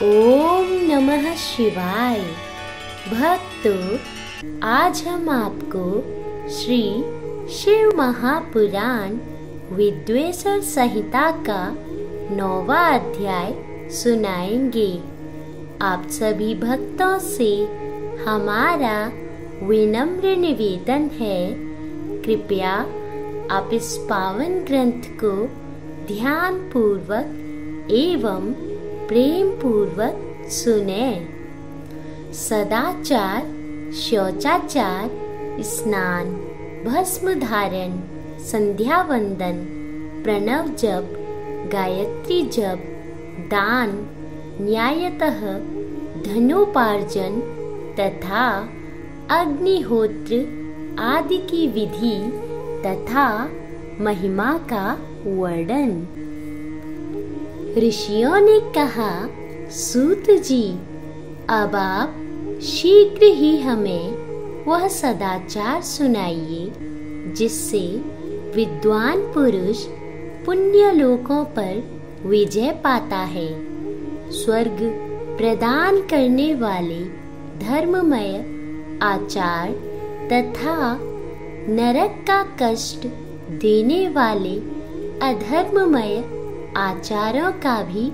ओम नमः शिवाय। भक्तों, आज हम आपको श्री शिव महापुराण विद्वेषण संहिता का 9वां अध्याय सुनाएंगे। आप सभी भक्तों से हमारा विनम्र निवेदन है, कृपया आप इस पावन ग्रंथ को ध्यान पूर्वक एवं प्रेम पूर्वक सुने। सदाचार, शौचाचार, स्नान, भस्म धारण, संध्या वंदन, प्रणव जप, गायत्री जप, दान, न्यायतः धनोपार्जन तथा अग्निहोत्र आदि की विधि तथा महिमा का वर्णन। ऋषियों ने कहा, सूत जी, अब आप शीघ्र ही हमें वह सदाचार सुनाइए जिससे विद्वान पुरुष पुण्य लोकों पर विजय पाता है। स्वर्ग प्रदान करने वाले धर्ममय आचार तथा नरक का कष्ट देने वाले अधर्ममय आचारों का भी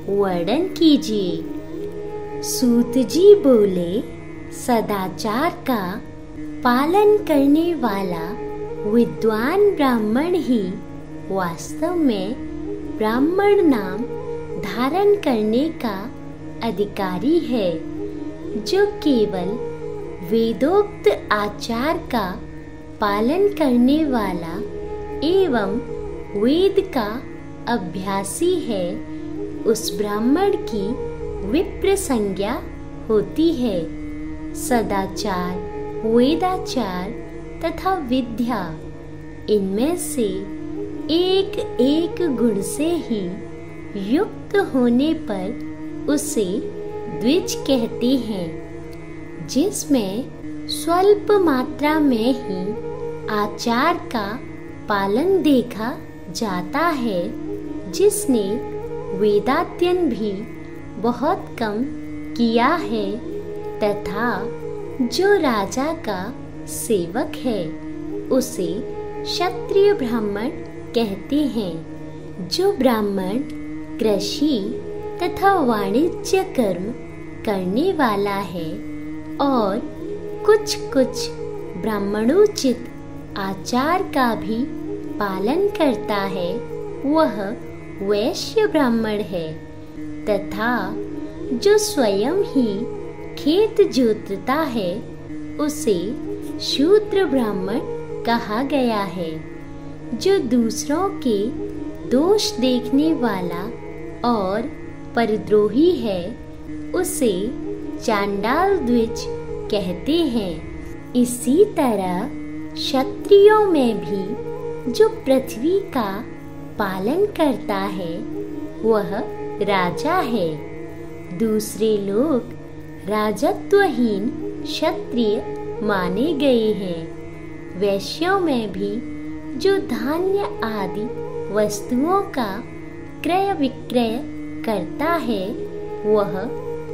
वर्णन कीजिए। सूत जी बोले, सदाचार का पालन करने वाला विद्वान ब्राह्मण ही वास्तव में ब्राह्मण नाम धारण करने का अधिकारी है, जो केवल वेदोक्त आचार का पालन करने वाला एवं वेद का अभ्यासी है। उस ब्राह्मण की विप्र संज्ञा होती है। सदाचार, वेदाचार तथा विद्या, इनमें से एक एक गुण से ही युक्त होने पर उसे द्विज कहते हैं, जिसमें स्वल्प मात्रा में ही आचार का पालन देखा जाता है, जिसने वेदाध्ययन भी बहुत कम किया है तथा जो राजा का सेवक है उसे क्षत्रिय ब्राह्मण कहते हैं। जो ब्राह्मण कृषि तथा वाणिज्य कर्म करने वाला है और कुछ कुछ ब्राह्मणोचित आचार का भी पालन करता है, वह वैश्य ब्राह्मण है। तथा जो स्वयं ही खेत जोतता है उसे शूद्र ब्राह्मण कहा गया है। जो दूसरों के दोष देखने वाला और परद्रोही है उसे चांडाल द्विज कहते हैं। इसी तरह क्षत्रियों में भी जो पृथ्वी का पालन करता है वह राजा है। दूसरे लोग राजत्वहीन क्षत्रिय माने गए हैं। वैश्यों में भी जो धान्य आदि वस्तुओं का क्रय विक्रय करता है वह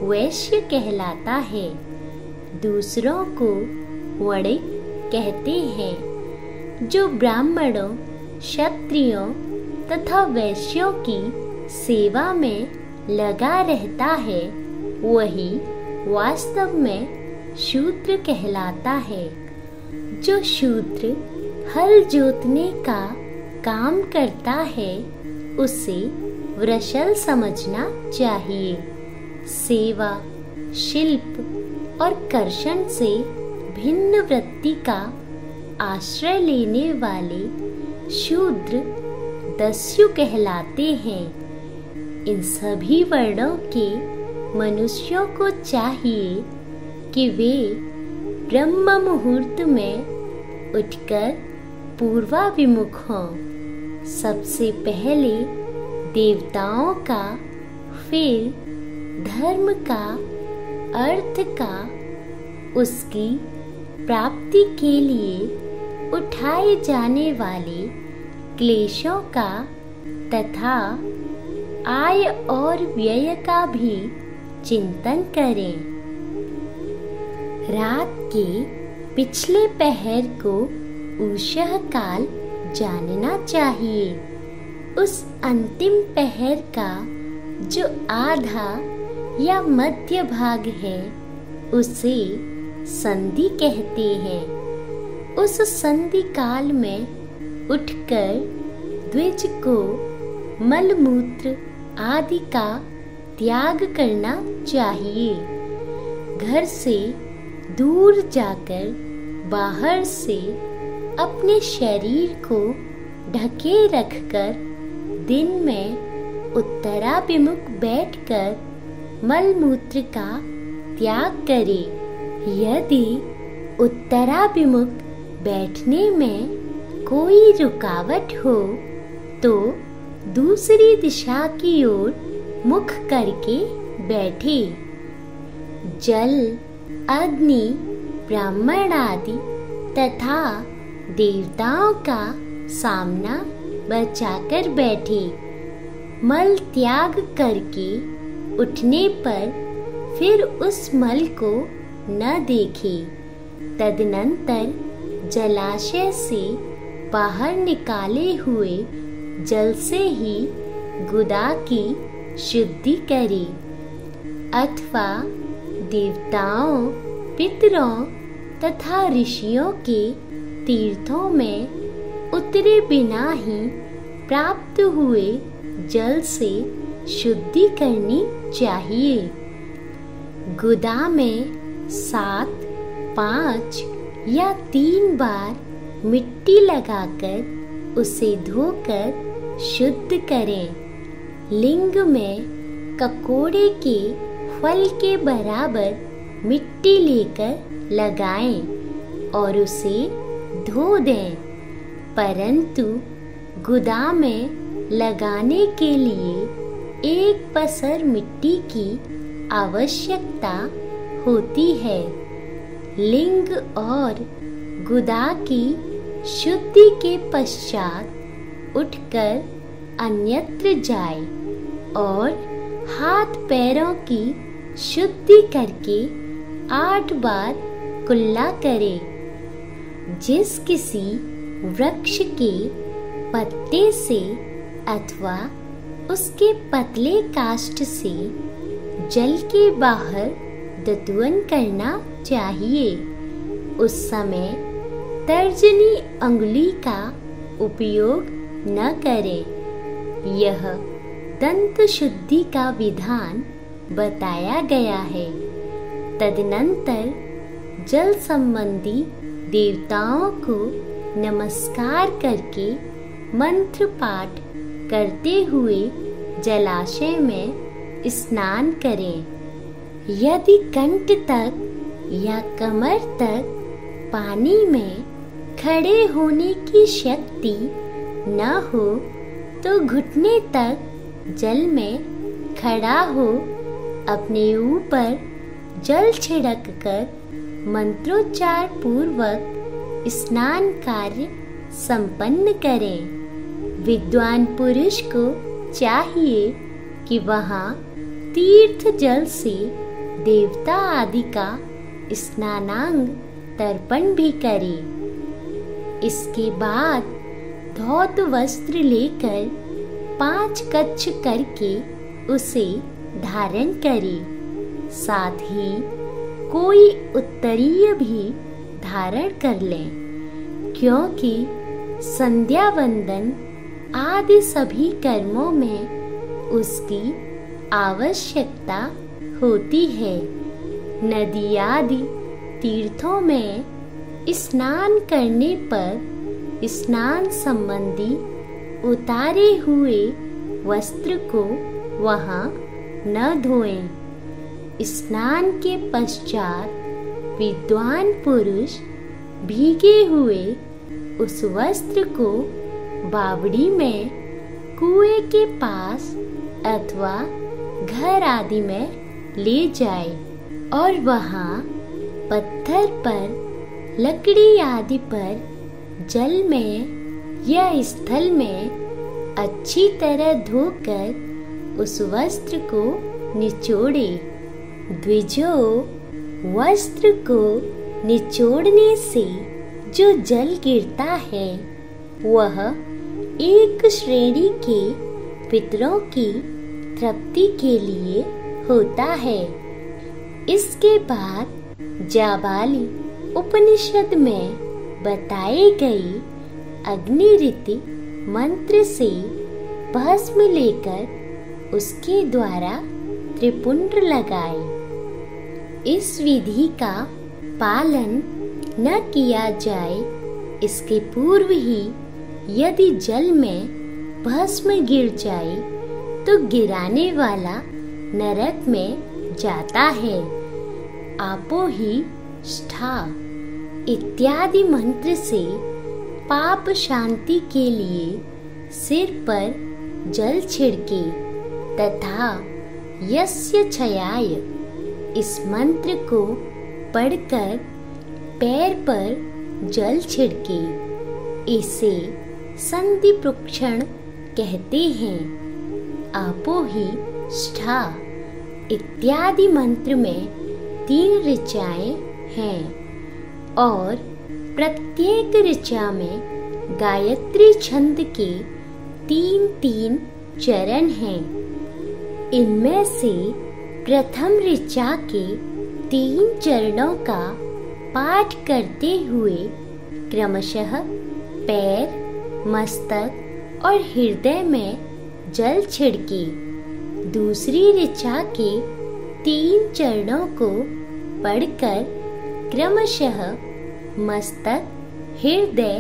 वैश्य कहलाता है। दूसरों को वणिक कहते हैं। जो ब्राह्मणों, क्षत्रियों तथा वैश्यों की सेवा में लगा रहता है वही वास्तव में शूद्र कहलाता है। जो शूद्र हल जोतने का काम करता है उसे वृषल समझना चाहिए। सेवा, शिल्प और कर्षण से भिन्न वृत्ति का आश्रय लेने वाले शूद्र दस्यु कहलाते हैं। इन सभी वर्णों के मनुष्यों को चाहिए कि वे ब्रह्म मुहूर्त में उठकर पूर्वाभिमुख हों। सबसे पहले देवताओं का, फिर धर्म का, अर्थ का, उसकी प्राप्ति के लिए उठाए जाने वाले क्लेशों का तथा आय और व्यय का भी चिंतन करें। रात के पिछले पहर को उषः काल जानना चाहिए। उस अंतिम पहर का जो आधा या मध्य भाग है उसे संधि कहते हैं। उस संधि काल में उठकर द्विज को मलमूत्र आदि का त्याग करना चाहिए। घर से दूर जाकर बाहर से अपने शरीर को ढके रखकर दिन में उत्तराभिमुख बैठकर मलमूत्र का त्याग करें। यदि उत्तराभिमुख बैठने में कोई रुकावट हो तो दूसरी दिशा की ओर मुख करके बैठे। जल, अग्नि, ब्राह्मण आदि तथा देवताओं का सामना बचाकर बैठे। मल त्याग करके उठने पर फिर उस मल को न देखे। तदनंतर जलाशय से बाहर निकाले हुए जल से ही गुदा की शुद्धि करे अथवा देवताओं, पितरों तथा ऋषियों के तीर्थों में उतरे बिना ही प्राप्त हुए जल से शुद्धि करनी चाहिए। गुदा में 7, 5 या 3 बार मिट्टी लगाकर उसे धोकर शुद्ध करें। लिंग में ककोड़े के फल के बराबर मिट्टी लेकर लगाएं और उसे धो दें, परंतु गुदा में लगाने के लिए 1 पसर मिट्टी की आवश्यकता होती है। लिंग और गुदा की शुद्धि के पश्चात उठकर अन्यत्र जाए और हाथ पैरों की शुद्धि करके 8 बार कुल्ला करे। जिस किसी वृक्ष के पत्ते से अथवा उसके पतले काष्ठ से जल के बाहर दतुअन करना चाहिए, उस समय तर्जनी अंगुली का उपयोग न करें। यह दंत शुद्धि का विधान बताया गया है। तदनंतर जल संबंधी देवताओं को नमस्कार करके मंत्र पाठ करते हुए जलाशय में स्नान करें। यदि कंठ तक या कमर तक पानी में खड़े होने की शक्ति न हो तो घुटने तक जल में खड़ा हो अपने ऊपर जल छिड़क कर मंत्रोच्चार पूर्वक स्नान कार्य संपन्न करें। विद्वान पुरुष को चाहिए कि वहाँ तीर्थ जल से देवता आदि का स्नानांग तर्पण भी करे। इसके बाद धौत वस्त्र लेकर 5 कच्छ करके उसे धारण करे। साथ ही कोई उत्तरीय भी धारण कर लें, क्योंकि संध्या वंदन आदि सभी कर्मों में उसकी आवश्यकता होती है। नदी आदि तीर्थों में स्नान करने पर स्नान संबंधी उतारे हुए वस्त्र को वहाँ न धोएं। स्नान के पश्चात विद्वान पुरुष भीगे हुए उस वस्त्र को बावड़ी में कुएं के पास अथवा घर आदि में ले जाए और वहाँ पत्थर पर, लकड़ी आदि पर जल में या स्थल में अच्छी तरह धोकर उस वस्त्र को निचोड़े। द्विजो, वस्त्र को निचोड़ने से जो जल गिरता है वह एक श्रेणी के पितरों की तृप्ति के लिए होता है। इसके बाद जाबाली उपनिषद में बताए गए अग्निरीति मंत्र से भस्म लेकर उसके द्वारा त्रिपुंड लगाए। इस विधि का पालन न किया जाए इसके पूर्व ही यदि जल में भस्म गिर जाए तो गिराने वाला नरक में जाता है। आपो ही ष्ठा इत्यादि मंत्र से पाप शांति के लिए सिर पर जल छिड़के तथा यस्य छयाय इस मंत्र को पढ़कर पैर पर जल छिड़के। इसे संधि प्रोक्षण कहते हैं। आपो ही ष्ठा इत्यादि मंत्र में 3 ऋचाएं हैं और प्रत्येक ऋचा में गायत्री छंद के 3-3 चरण हैं। इनमें से प्रथम ऋचा के 3 चरणों का पाठ करते हुए क्रमशः पैर, मस्तक और हृदय में जल छिड़के। दूसरी ऋचा के 3 चरणों को पढ़कर क्रमशः मस्तक, हृदय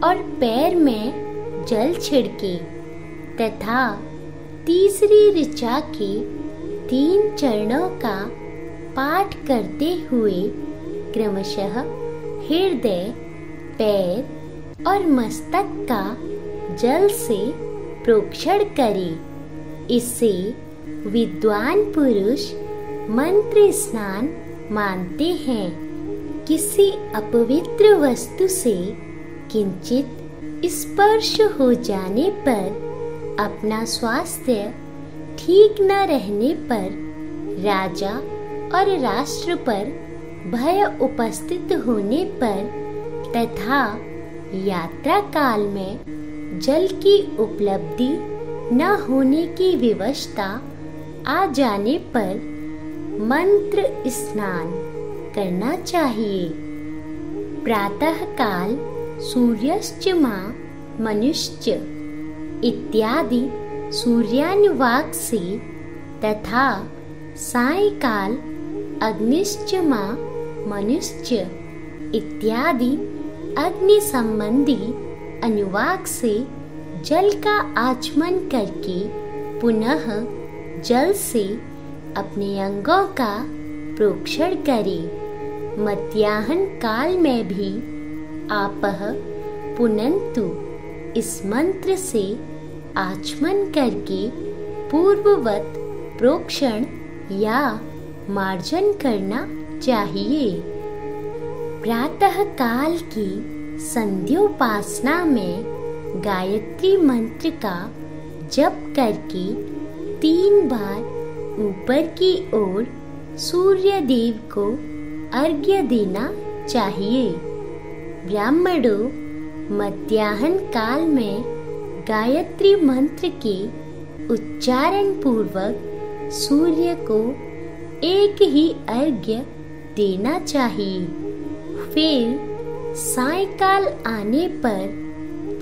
और पैर में जल छिड़के तथा तीसरी ऋचा के 3 चरणों का पाठ करते हुए क्रमशः हृदय, पैर और मस्तक का जल से प्रोक्षण करे। इसे विद्वान पुरुष मंत्र स्नान मानते हैं। किसी अपवित्र वस्तु से किंचित स्पर्श हो जाने पर अपना स्वास्थ्य ठीक न रहने पर राजा और राष्ट्र पर भय उपस्थित होने पर तथा यात्रा काल में जल की उपलब्धि न होने की विवशता आ जाने पर मंत्र स्नान करना चाहिए। प्रातः काल सूर्यश्चमा मनुश्च इत्यादि सूर्यानुवाक से तथा सायंकाल अग्निश्चमा मनुश्च इत्यादि अग्नि संबंधी अनुवाक से जल का आचमन करके पुनः जल से अपने अंगों का प्रोक्षण करे। मध्याह्न काल में भी आपह पुनन्तु इस मंत्र से आचमन करके पूर्ववत प्रोक्षण या मार्जन करना चाहिए। प्रातः काल की संध्योपासना में गायत्री मंत्र का जप करके 3 बार ऊपर की ओर सूर्य देव को अर्घ्य देना चाहिए। ब्राह्मणों मध्याह्न काल में गायत्री मंत्र के उच्चारण पूर्वक सूर्य को एक ही अर्घ्य देना चाहिए। फिर सायंकाल आने पर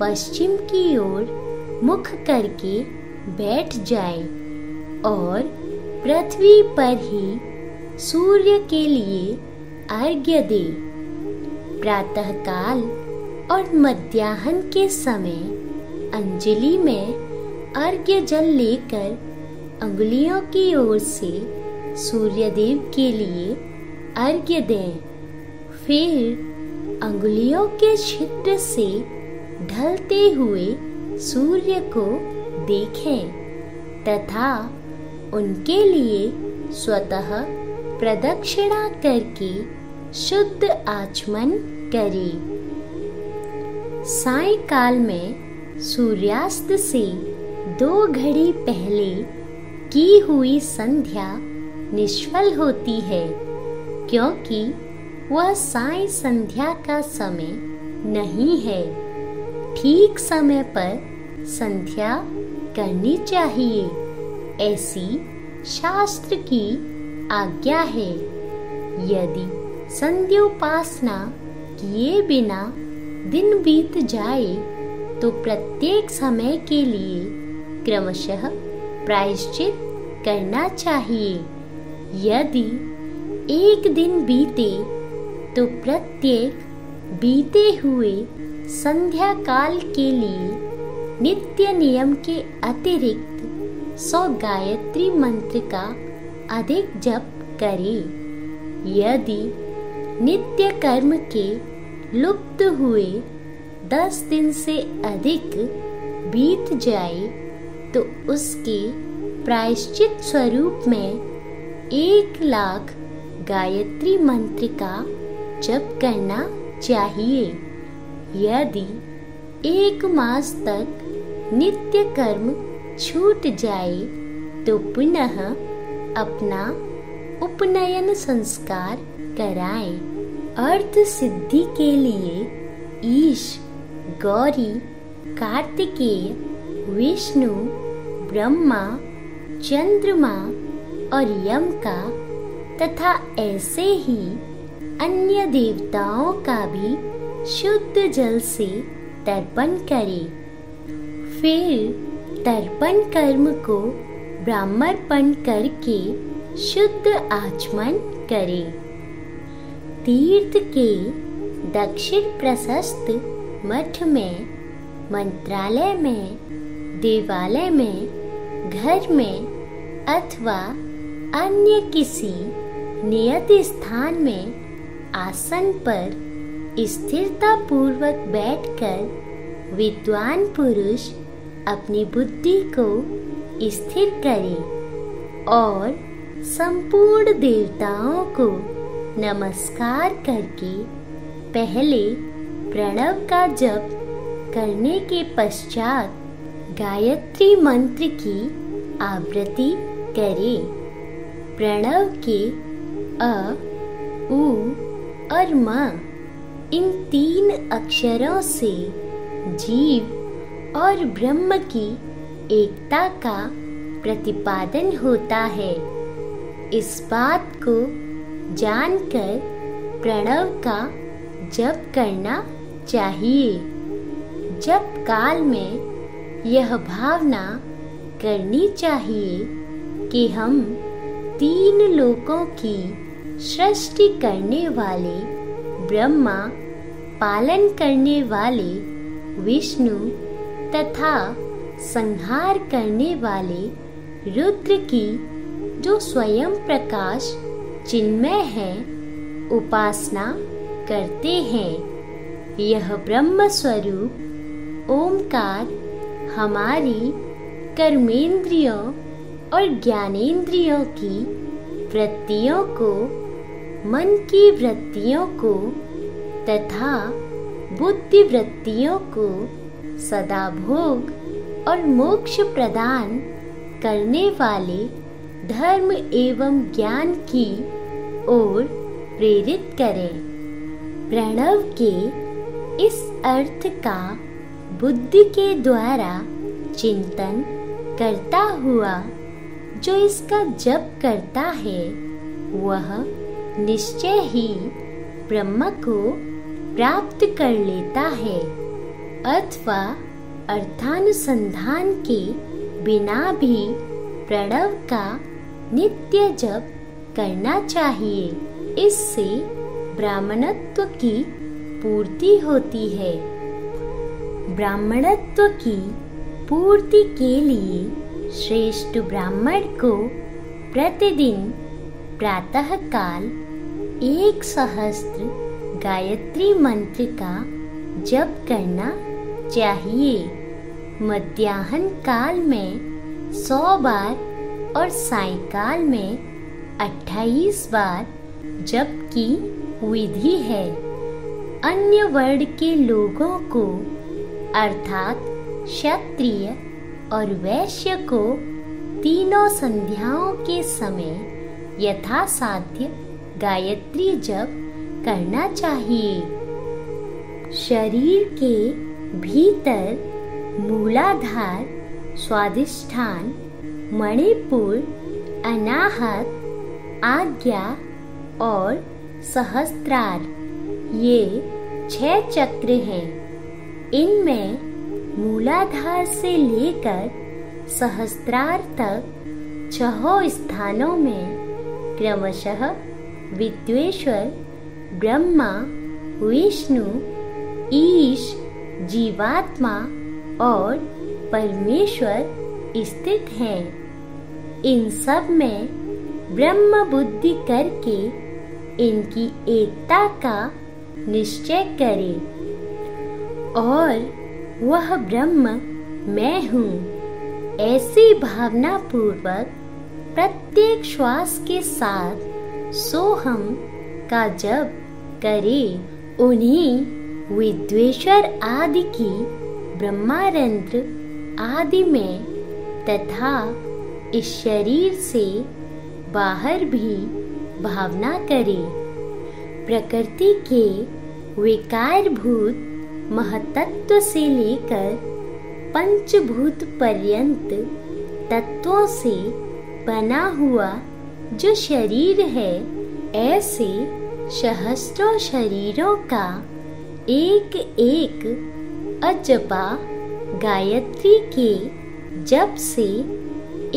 पश्चिम की ओर मुख करके बैठ जाए और पृथ्वी पर ही सूर्य के लिए अर्घ्य दे। प्रातःकाल और मध्याह्न के समय अंजलि में अर्घ्य जल लेकर अंगुलियों की ओर से सूर्यदेव के लिए अर्घ्य दें। फिर अंगुलियों के छिद्र से ढलते हुए सूर्य को देखें तथा उनके लिए स्वतः प्रदक्षिणा करके शुद्ध आचमन करें। सायंकाल में सूर्यास्त से 2 घड़ी पहले की हुई संध्या निष्फल होती है, क्योंकि वह साय संध्या का समय नहीं है। ठीक समय पर संध्या करनी चाहिए, ऐसी शास्त्र की आज्ञा है। यदि संध्योपासना किए बिना दिन बीत जाए तो प्रत्येक समय के लिए क्रमशः प्रायश्चित करना चाहिए। यदि एक दिन बीते तो प्रत्येक बीते हुए संध्या काल के लिए नित्य नियम के अतिरिक्त 100 गायत्री मंत्र का अधिक जप करे। यदि नित्य कर्म के लुप्त हुए 10 दिन से अधिक बीत जाए तो उसके प्रायश्चित स्वरूप में 1,00,000 गायत्री मंत्र का जप करना चाहिए। यदि 1 मास तक नित्य कर्म छूट जाए तो पुनः अपना उपनयन संस्कार कराएं। अर्थ सिद्धि के लिए ईश, गौरी, कार्तिकेय, विष्णु, ब्रह्मा, चंद्रमा और यम का तथा ऐसे ही अन्य देवताओं का भी शुद्ध जल से तर्पण करें। फिर तर्पण कर्म को ब्राह्मणपण करके शुद्ध आचमन करें। तीर्थ के दक्षिण प्रशस्त मठ में, मंत्रालय में, देवालय में, घर में अथवा अन्य किसी नियत स्थान में आसन पर स्थिरता पूर्वक बैठकर विद्वान पुरुष अपनी बुद्धि को स्थिर करे और संपूर्ण देवताओं को नमस्कार करके पहले प्रणव का जप करने के पश्चात गायत्री मंत्र की आवृत्ति करे। प्रणव के अ, उ और म इन 3 अक्षरों से जीव और ब्रह्म की एकता का प्रतिपादन होता है। इस बात को जानकर प्रणव का जप करना चाहिए। जप काल में यह भावना करनी चाहिए कि हम 3 लोकों की सृष्टि करने वाले ब्रह्मा, पालन करने वाले विष्णु तथा संहार करने वाले रुद्र की, जो स्वयं प्रकाश चिन्मय है, उपासना करते हैं। यह ब्रह्म स्वरूप ओमकार हमारी कर्मेंद्रियों और ज्ञानेंद्रियों की वृत्तियों को, मन की वृत्तियों को तथा बुद्धि वृत्तियों को सदा भोग और मोक्ष प्रदान करने वाले धर्म एवं ज्ञान की ओर प्रेरित करें। प्रणव के इस अर्थ का बुद्धि के द्वारा चिंतन करता हुआ जो इसका जप करता है वह निश्चय ही ब्रह्म को प्राप्त कर लेता है, अथवा अर्थानुसंधान के बिना भी प्रणव का नित्य जप करना चाहिए। इससे ब्राह्मणत्व की पूर्ति होती है। ब्राह्मणत्व की पूर्ति के लिए श्रेष्ठ ब्राह्मण को प्रतिदिन प्रातः काल 1 सहस्त्र गायत्री मंत्र का जप करना चाहिए। मध्याह्न काल में 100 बार और सायंकाल में 28 बार जप की विधि है। अन्य वर्ण के लोगों को अर्थात क्षत्रिय और वैश्य को तीनों संध्याओं के समय यथासाध्य गायत्री जप करना चाहिए। शरीर के भीतर मूलाधार, स्वादिष्ठान, मणिपुर, अनाहत, आज्ञा और सहस्त्रार, ये 6 चक्र हैं। इनमें मूलाधार से लेकर सहस्त्रार तक 6 स्थानों में क्रमशः विद्वेश्वर, ब्रह्मा, विष्णु, ईश, जीवात्मा और परमेश्वर स्थित हैं। इन सब में ब्रह्म बुद्धि करके इनकी एकता का निश्चय करें और वह ब्रह्म मैं हूँ ऐसी भावना पूर्वक प्रत्येक श्वास के साथ सोहम का जप करें। उन्हीं विद्वेश्वर आदि की ब्रह्मारंध्र आदि में तथा इस शरीर से बाहर भी भावना करें। प्रकृति के विकारभूत महतत्व से लेकर पंचभूत पर्यंत तत्वों से बना हुआ जो शरीर है, ऐसे सहस्त्रों शरीरों का एक एक अजपा गायत्री के जप से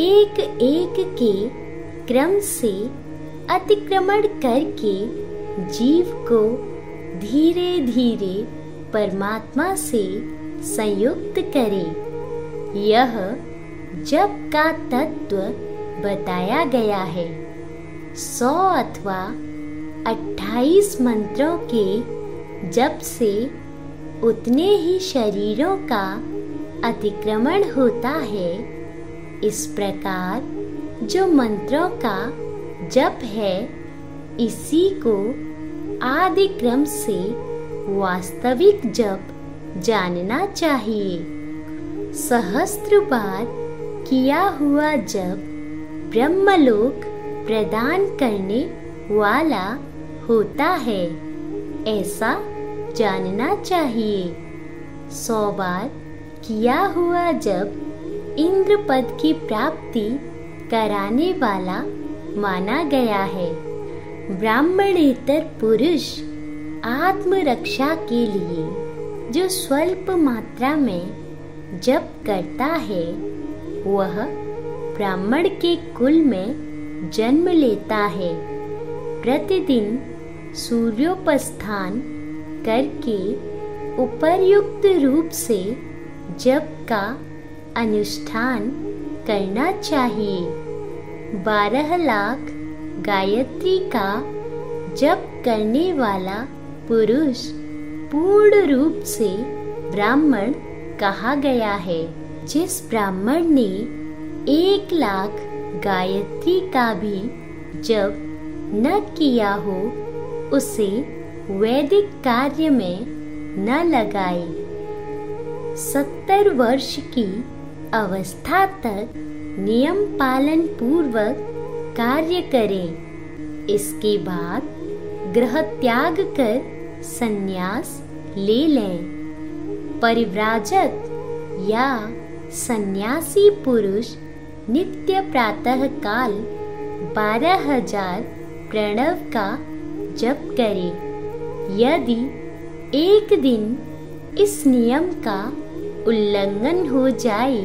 एक एक के क्रम से अतिक्रमण करके जीव को धीरे धीरे परमात्मा से संयुक्त करे। यह जप का तत्व बताया गया है। 100 अथवा 28 मंत्रों के जप से उतने ही शरीरों का अतिक्रमण होता है। इस प्रकार जो मंत्रों का जप है, इसी को आदि क्रम से वास्तविक जप जानना चाहिए। सहस्त्र बार किया हुआ जप ब्रह्मलोक प्रदान करने वाला होता है, ऐसा जानना चाहिए। 100 बार किया हुआ जप इंद्र पद की प्राप्ति कराने वाला माना गया है। ब्राह्मणेतर पुरुष आत्मरक्षा के लिए जो स्वल्प मात्रा में जप करता है, वह ब्राह्मण के कुल में जन्म लेता है। प्रतिदिन सूर्योपस्थान करके उपर्युक्त रूप से जप का अनुष्ठान करना चाहिए। 12 लाख गायत्री का जप करने वाला पुरुष पूर्ण रूप से ब्राह्मण कहा गया है। जिस ब्राह्मण ने 1 लाख गायत्री का भी जप न किया हो, उसे वैदिक कार्य में न लगाए। 70 वर्ष की अवस्था तक नियम पालन पूर्वक कार्य करें। इसके बाद गृह त्याग कर संन्यास ले लें। परिव्राजक या सन्यासी पुरुष नित्य प्रातः काल 12,000 प्रणव का जप करे। यदि एक दिन इस नियम का उल्लंघन हो जाए,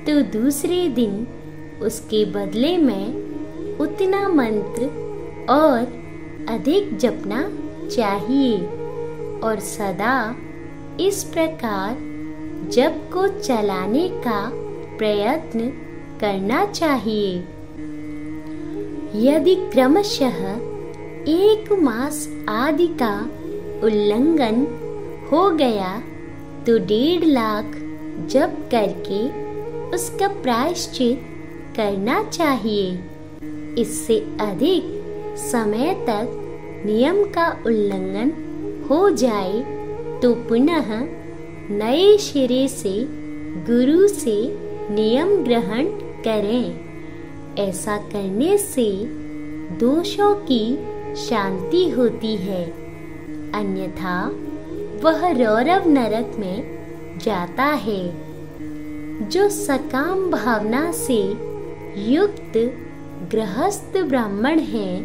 तो दूसरे दिन उसके बदले में उतना मंत्र और अधिक जपना चाहिए और सदा इस प्रकार जप को चलाने का प्रयत्न करना चाहिए। यदि क्रमशः 1 मास आदि का उल्लंघन हो गया, तो 1.5 लाख जप करके उसका प्रायश्चित करना चाहिए। इससे अधिक समय तक नियम का उल्लंघन हो जाए तो पुनः नए सिरे से गुरु से नियम ग्रहण करें। ऐसा करने से दोषों की शांति होती है, अन्यथा वह रौरव नरक में जाता है। जो सकाम भावना से युक्त गृहस्थ ब्राह्मण है,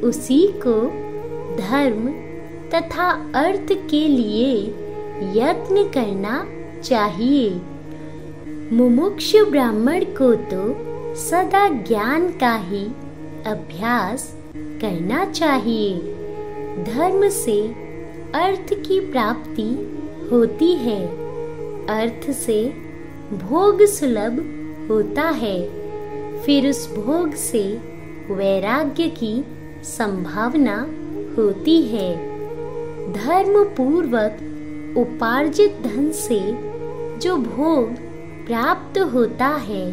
उसी को धर्म तथा अर्थ के लिए यत्न करना चाहिए। मुमुक्षु ब्राह्मण को तो सदा ज्ञान का ही अभ्यास करना चाहिए। धर्म से अर्थ की प्राप्ति होती है, अर्थ से भोग सुलभ होता है, फिर उस भोग से वैराग्य की संभावना होती है। धर्म पूर्वक उपार्जित धन से जो भोग प्राप्त होता है,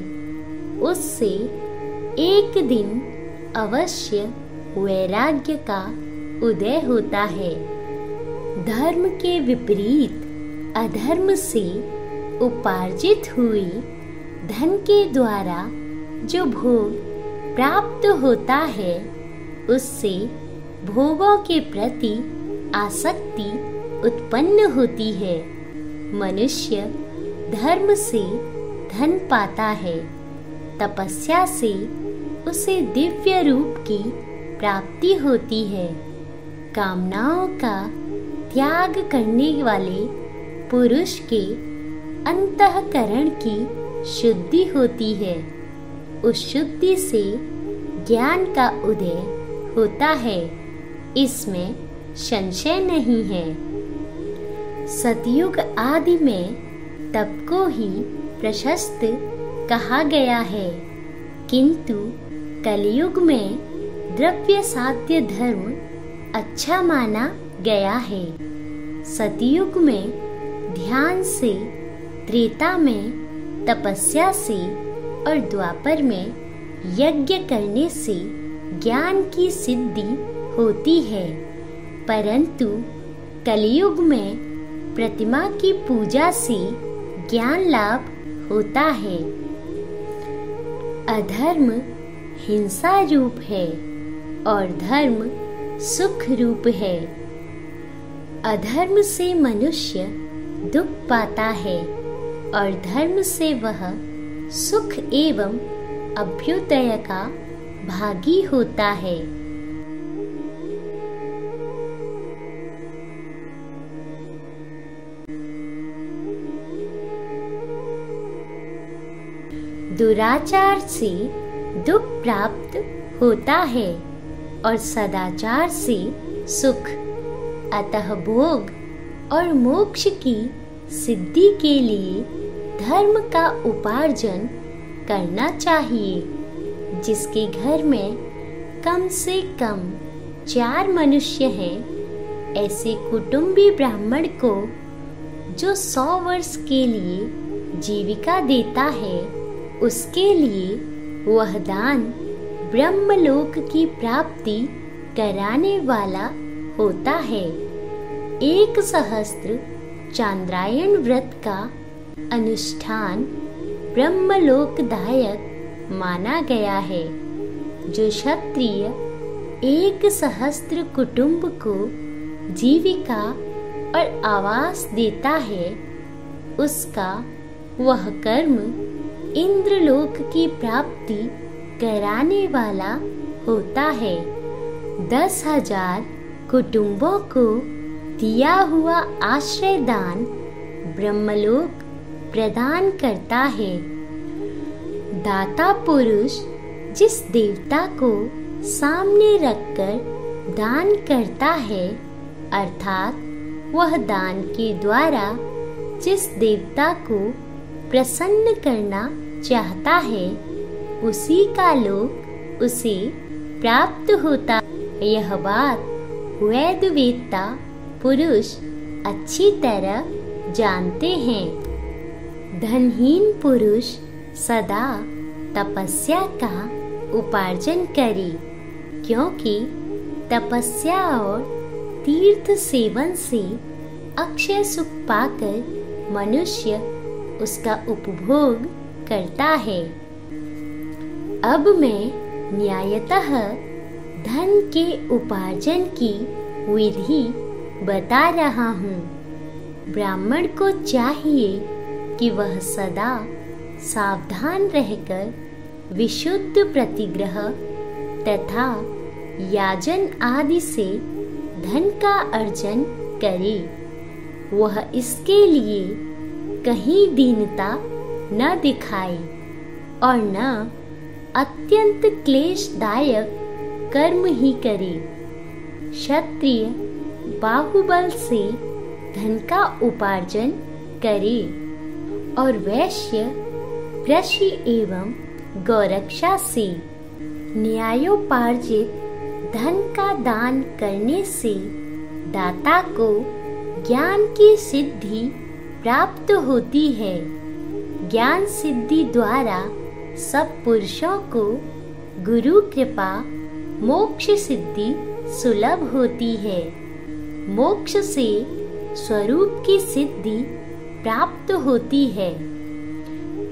उससे एक दिन अवश्य वैराग्य का उदय होता है। धर्म के विपरीत अधर्म से उपार्जित हुई धन के द्वारा जो भोग प्राप्त होता है, उससे भोगों के प्रति आसक्ति उत्पन्न होती है। मनुष्य धर्म से धन पाता है, तपस्या से उसे दिव्य रूप की प्राप्ति होती है। कामनाओं का त्याग करने वाले पुरुष के अंतःकरण की शुद्धि होती है। उस शुद्धि से ज्ञान का उदय होता है, इसमें संशय नहीं है। सतयुग आदि में तप को ही प्रशस्त कहा गया है, किंतु कलयुग में द्रव्य साध्य धर्म अच्छा माना गया है। सतयुग में ध्यान से, त्रेता में तपस्या से और द्वापर में यज्ञ करने से ज्ञान की सिद्धि होती है, परंतु कलयुग में प्रतिमा की पूजा से ज्ञान लाभ होता है। अधर्म हिंसा रूप है और धर्म सुख रूप है। अधर्म से मनुष्य दुख पाता है और धर्म से वह सुख एवं अभ्युदय का भागी होता है। दुराचार से दुख प्राप्त होता है और सदाचार से सुख। अतः भोग और मोक्ष की सिद्धि के लिए धर्म का उपार्जन करना चाहिए। जिसके घर में कम से कम 4 मनुष्य हैं, ऐसे कुटुंबी ब्राह्मण को जो 100 वर्ष के लिए जीविका देता है, उसके लिए वह दान ब्रह्मलोक की प्राप्ति कराने वाला होता है। 1 सहस्त्र चांद्रायण व्रत का अनुष्ठान ब्रह्मलोकदायक माना गया है। जो क्षत्रिय 1 सहस्त्र कुटुंब को जीविका और आवास देता है, उसका वह कर्म इंद्रलोक की प्राप्ति कराने वाला होता है। 10,000 कुटुंबों को दिया हुआ आश्रय दान ब्रह्मलोक प्रदान करता है। दाता पुरुष जिस देवता को सामने रखकर दान करता है, अर्थात वह दान के द्वारा जिस देवता को प्रसन्न करना चाहता है, उसी का लोक उसे प्राप्त होता। यह बात वेद वेत्ता पुरुष अच्छी तरह जानते हैं। धनहीन पुरुष सदा तपस्या का उपार्जन करे, क्योंकि तपस्या और तीर्थ सेवन से अक्षय सुख पाकर मनुष्य उसका उपभोग करता है। अब मैं न्यायतः धन के उपार्जन की विधि बता रहा हूँ। ब्राह्मण को चाहिए कि वह सदा सावधान रहकर विशुद्ध प्रतिग्रह तथा याजन आदि से धन का अर्जन करे। वह इसके लिए कहीं दीनता न दिखाए और न अत्यंत क्लेशदायक कर्म ही करे। क्षत्रिय बाहुबल से धन का उपार्जन करे और वैश्य कृषि एवं गौरक्षा से न्यायोपार्जित धन का दान करने से दाता को ज्ञान की सिद्धि प्राप्त होती है। ज्ञान सिद्धि द्वारा सब पुरुषों को गुरु कृपा मोक्ष सिद्धि सुलभ होती है। मोक्ष से स्वरूप की सिद्धि प्राप्त होती है,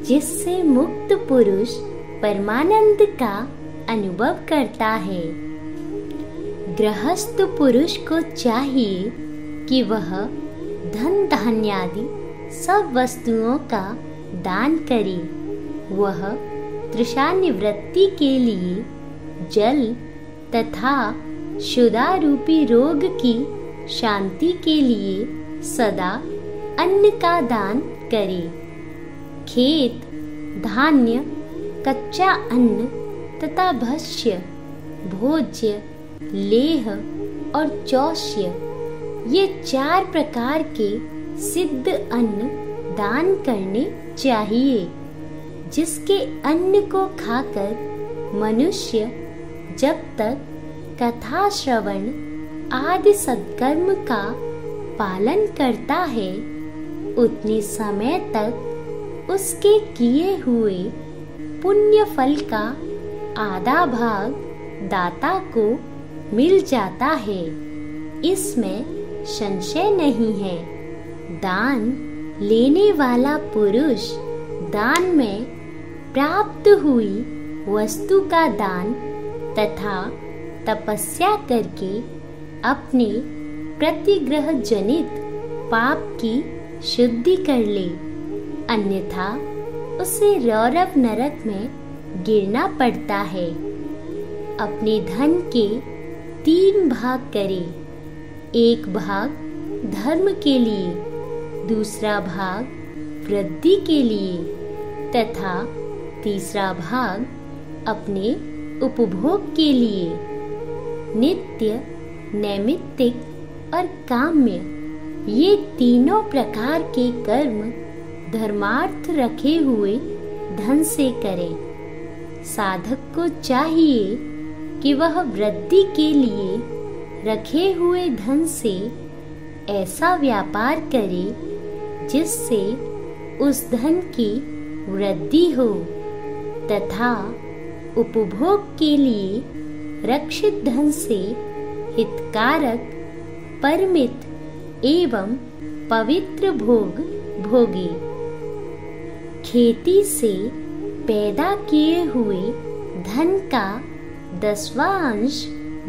जिससे मुक्त पुरुष परमानंद का अनुभव करता है। गृहस्थ पुरुष को चाहिए कि वह धन धान्यादि सब वस्तुओं का दान करे। वह तृषा निवृत्ति के लिए जल तथा क्षुधा रूपी रोग की शांति के लिए सदा अन्न का दान करे। खेत, धान्य, कच्चा अन्न तथा भक्ष्य, भोज्य, लेह और चौष्य, ये 4 प्रकार के सिद्ध अन्न दान करने चाहिए, जिसके अन्न को खाकर मनुष्य जब तक कथा श्रवण आदि सत्कर्म का पालन करता है, उतने समय तक उसके किए हुए पुण्य फल का आधा भाग दाता को मिल जाता है। इसमें संशय नहीं है। दान लेने वाला पुरुष दान में प्राप्त हुई वस्तु का दान तथा तपस्या करके अपने प्रतिग्रह जनित पाप की शुद्धि कर ले, अन्यथा उसे रौरव नरक में गिरना पड़ता है। अपने धन के 3 भाग करे। एक भाग धर्म के लिए, दूसरा भाग वृद्धि के लिए तथा तीसरा भाग अपने उपभोग के लिए। नित्य, नैमित्तिक और काम्य, ये तीनों प्रकार के कर्म धर्मार्थ रखे हुए धन से करें। साधक को चाहिए कि वह वृद्धि के लिए रखे हुए धन से ऐसा व्यापार करे जिससे उस धन की वृद्धि हो तथा उपभोग के लिए रक्षित धन से हितकारक, परमित एवं पवित्र भोग भोगे। खेती से पैदा किए हुए धन का 10वां अंश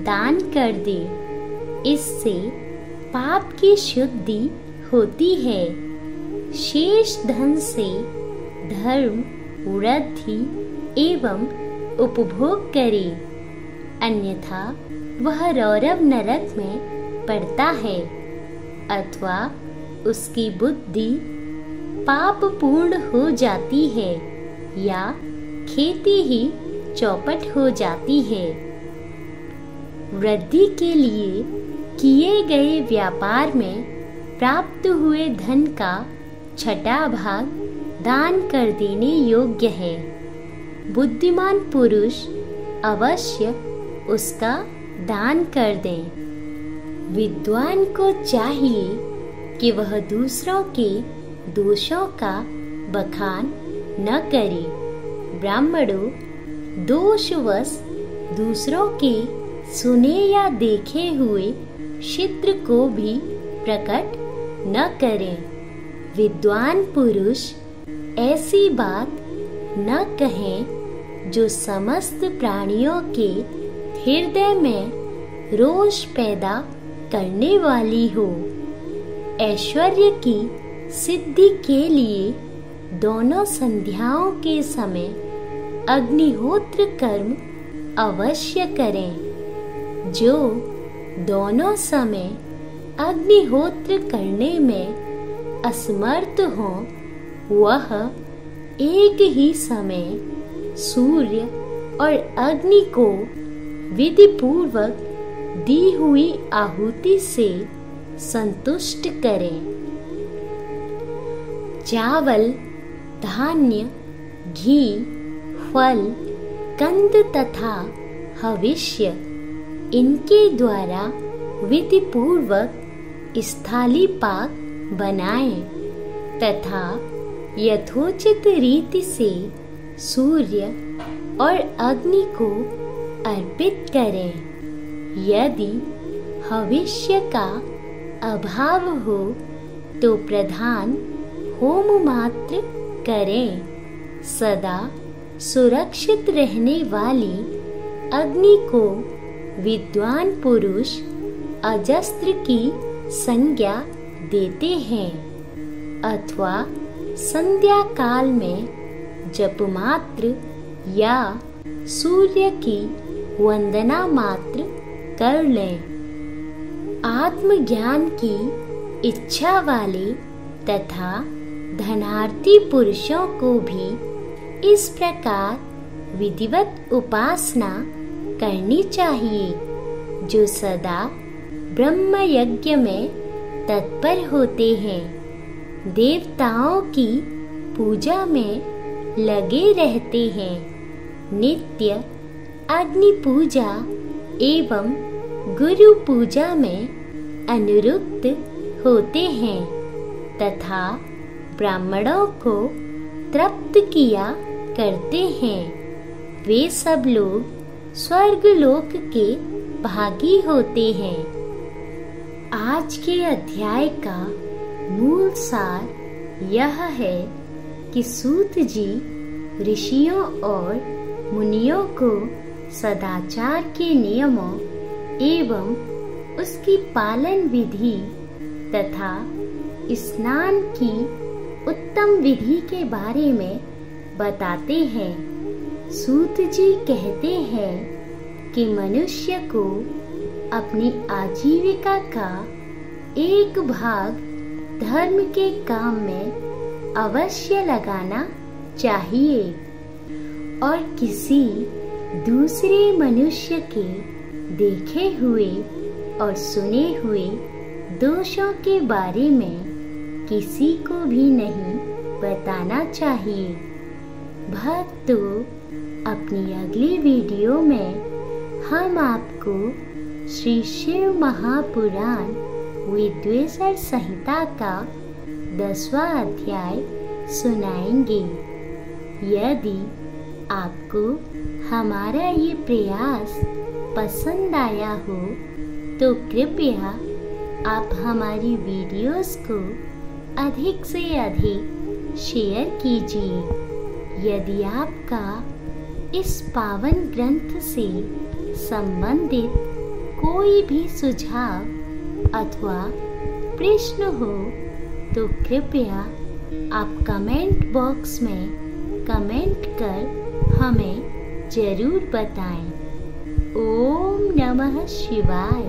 दान कर दे। इससे पाप की शुद्धि होती है। शेष धन से धर्म, वृद्धि एवं उपभोग करे, अन्यथा वह रौरव नरक में पड़ता है अथवा उसकी बुद्धि पाप पूर्ण हो जाती है या खेती ही चौपट हो जाती है। वृद्धि के लिए किए गए व्यापार में प्राप्त हुए धन का 6वां भाग दान कर देने योग्य है। बुद्धिमान पुरुष अवश्य उसका दान कर दें। विद्वान को चाहिए कि वह दूसरों के दोषों का बखान न करे। ब्राह्मणों, दोषवश दूसरों के सुने या देखे हुए छिद्र को भी प्रकट न करें। विद्वान पुरुष ऐसी बात न कहें जो समस्त प्राणियों के हृदय में रोष पैदा करने वाली हो। ऐश्वर्य की सिद्धि के लिए दोनों संध्याओं के समय अग्निहोत्र कर्म अवश्य करें। जो दोनों समय अग्निहोत्र करने में असमर्थ हो, वह एक ही समय सूर्य और अग्नि को विधि पूर्वक दी हुई आहुति से संतुष्ट करें। चावल, धान्य, घी, फल, कंद तथा हविष्य इनके द्वारा विधि पूर्वक स्थाली पाक बनाएं तथा यथोचित रीति से सूर्य और अग्नि को अर्पित करें। यदि हविष्य का अभाव हो तो प्रधान होम मात्र करें। सदा सुरक्षित रहने वाली अग्नि को विद्वान पुरुष अजस्त्र की संज्ञा देते हैं अथवा संध्या काल में जप मात्र या सूर्य की वंदना मात्र कर लें। आत्मज्ञान की इच्छा वाले तथा धनार्थी पुरुषों को भी इस प्रकार विधिवत उपासना करनी चाहिए, जो सदा ब्रह्म यज्ञ में तत्पर होते हैं, देवताओं की पूजा में लगे रहते हैं, नित्य अग्नि पूजा एवं गुरु पूजा में अनुरुक्त होते हैं तथा ब्राह्मणों को तृप्त किया करते हैं। वे सब लोग स्वर्गलोक के भागी होते हैं। आज के अध्याय का मूल सार यह है कि सूत जी ऋषियों और मुनियों को सदाचार के नियमों एवं उसकी पालन विधि तथा स्नान की उत्तम विधि के बारे में बताते हैं। सूत जी कहते हैं कि मनुष्य को अपनी आजीविका का एक भाग धर्म के काम में अवश्य लगाना चाहिए और किसी दूसरे मनुष्य के देखे हुए और सुने हुए दोषों के बारे में किसी को भी नहीं बताना चाहिए। भक्तों, अपनी अगली वीडियो में हम आपको श्री शिव महापुराण विद्वेषण संहिता का 10वां अध्याय सुनाएंगे। यदि आपको हमारा ये प्रयास पसंद आया हो तो कृपया आप हमारी वीडियोस को अधिक से अधिक शेयर कीजिए। यदि आपका इस पावन ग्रंथ से संबंधित कोई भी सुझाव अथवा प्रश्न हो तो कृपया आप कमेंट बॉक्स में कमेंट कर हमें जरूर बताएं। ओम नमः शिवाय।